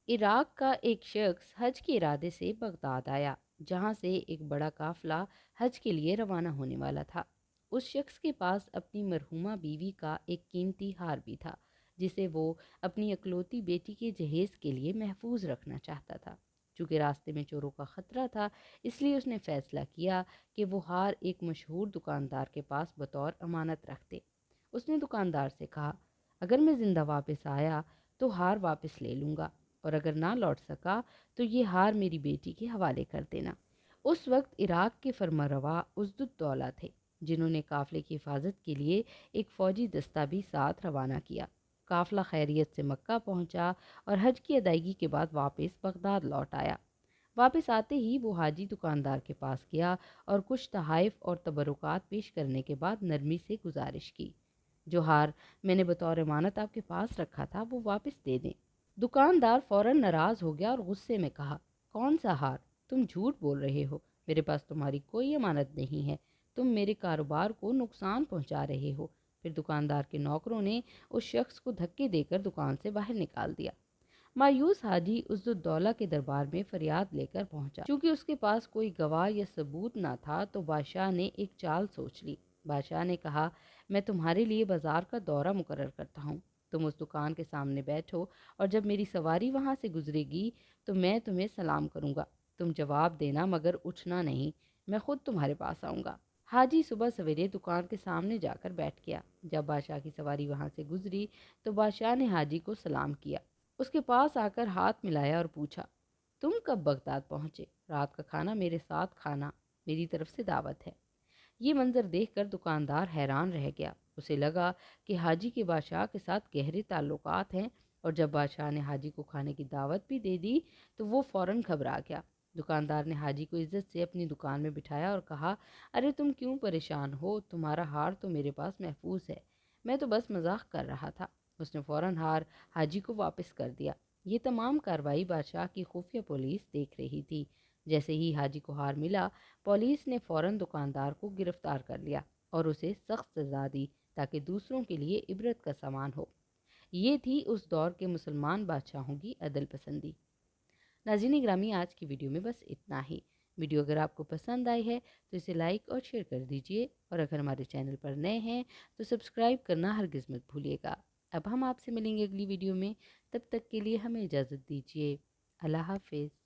عراق کا ایک شخص حج کے ارادے سے بغداد آیا، جہاں سے ایک بڑا قافلہ حج کے لیے روانہ ہونے والا تھا۔ اس شخص کے پاس اپنی مرحومہ بیوی کا ایک قیمتی ہار بھی تھا، جسے وہ اپنی اکلوتی بیٹی کے جہیز کے لیے محفوظ رکھنا چاہتا تھا۔ چونکہ راستے میں چوروں کا خطرہ تھا، اس لیے اس نے فیصلہ کیا کہ وہ ہار ایک مشہور دکاندار کے پاس بطور امانت رکھ دے۔ اس نے دکاندار سے کہا، اگر میں زندہ واپس آیا تو ہار واپس لے لوں گا، اور اگر نہ لوٹ سکا تو یہ ہار میری بیٹی کے حوالے کر دینا۔ اس وقت عراق کے فرمانروا عزت الدولہ تھے، جنہوں نے قافلے کی حفاظت کے لیے ایک فوجی دستہ بھی ساتھ روانہ کیا۔ قافلہ خیریت سے مکہ پہنچا اور حج کی ادائیگی کے بعد واپس بغداد لوٹ آیا۔ واپس آتے ہی وہ حاجی دکاندار کے پاس گیا اور کچھ تحائف اور تبرکات پیش کرنے کے بعد نرمی سے گزارش کی، جو ہار میں نے بطور امانت آپ کے پاس رکھا تھا وہ واپس دے دیں۔ دکاندار فوراً ناراض ہو گیا اور غصے میں کہا، کون سا ہار؟ تم جھوٹ بول رہے ہو، میرے پاس تمہاری کوئی امانت نہیں ہے، تم میرے کاروبار کو نقصان پہنچا رہے ہو۔ پھر دکاندار کے نوکروں نے اس شخص کو دھکے دے کر دکان سے باہر نکال دیا۔ مایوس حاجی عزت الدولہ کے دربار میں فریاد لے کر پہنچا۔ چونکہ اس کے پاس کوئی گواہ یا ثبوت نہ تھا تو بادشاہ نے ایک چال سوچ لی۔ بادشاہ نے کہا، میں تمہارے لیے بازار کا دورہ مقرر کرتا ہوں، تم اس دکان کے سامنے بیٹھو اور جب میری سواری وہاں سے گزرے گی تو میں تمہیں سلام کروں گا، تم جواب دینا مگر اٹھنا نہیں، میں خود تمہارے پاس آؤں گا۔ حاجی صبح سویرے دکان کے سامنے جا کر بیٹھ گیا۔ جب بادشاہ کی سواری وہاں سے گزری تو بادشاہ نے حاجی کو سلام کیا، اس کے پاس آ کر ہاتھ ملایا اور پوچھا، تم کب بغداد پہنچے؟ رات کا کھانا میرے ساتھ کھانا، میری طرف سے دعوت ہے۔ یہ منظر دیکھ کر دکاندار حیران رہ گیا۔ اسے لگا کہ حاجی کے بادشاہ کے ساتھ گہرے تعلقات ہیں، اور جب بادشاہ نے حاجی کو کھانے کی دعوت بھی دے دی تو وہ فوراً گھبرا گیا۔ دکاندار نے حاجی کو عزت سے اپنی دکان میں بٹھایا اور کہا، ارے تم کیوں پریشان ہو، تمہارا ہار تو میرے پاس محفوظ ہے، میں تو بس مذاق کر رہا تھا۔ اس نے فوراً ہار حاجی کو واپس کر دیا۔ یہ تمام کارروائی بادشاہ کی خفیہ پولیس دیکھ رہی تھی۔ جیسے ہی حاجی کو ہار ملا، پولیس نے فوراً دکاندار کو گرفتار کر لیا اور اسے سخت سزا دی تاکہ دوسروں کے لیے عبرت کا سامان ہو۔ یہ تھی اس دور کے مسلمان بادشاہوں کی عدل پسندی۔ ناظرین گرامی، آج کی ویڈیو میں بس اتنا ہی۔ ویڈیو اگر آپ کو پسند آئی ہے تو اسے لائک اور شیئر کر دیجئے، اور اگر ہمارے چینل پر نئے ہیں تو سبسکرائب کرنا ہرگز مت بھولیے گا۔ اب ہم آپ سے ملیں گے اگلی ویڈیو میں، تب تک کے لیے ہمیں اجازت دیجیے۔ اللہ حافظ۔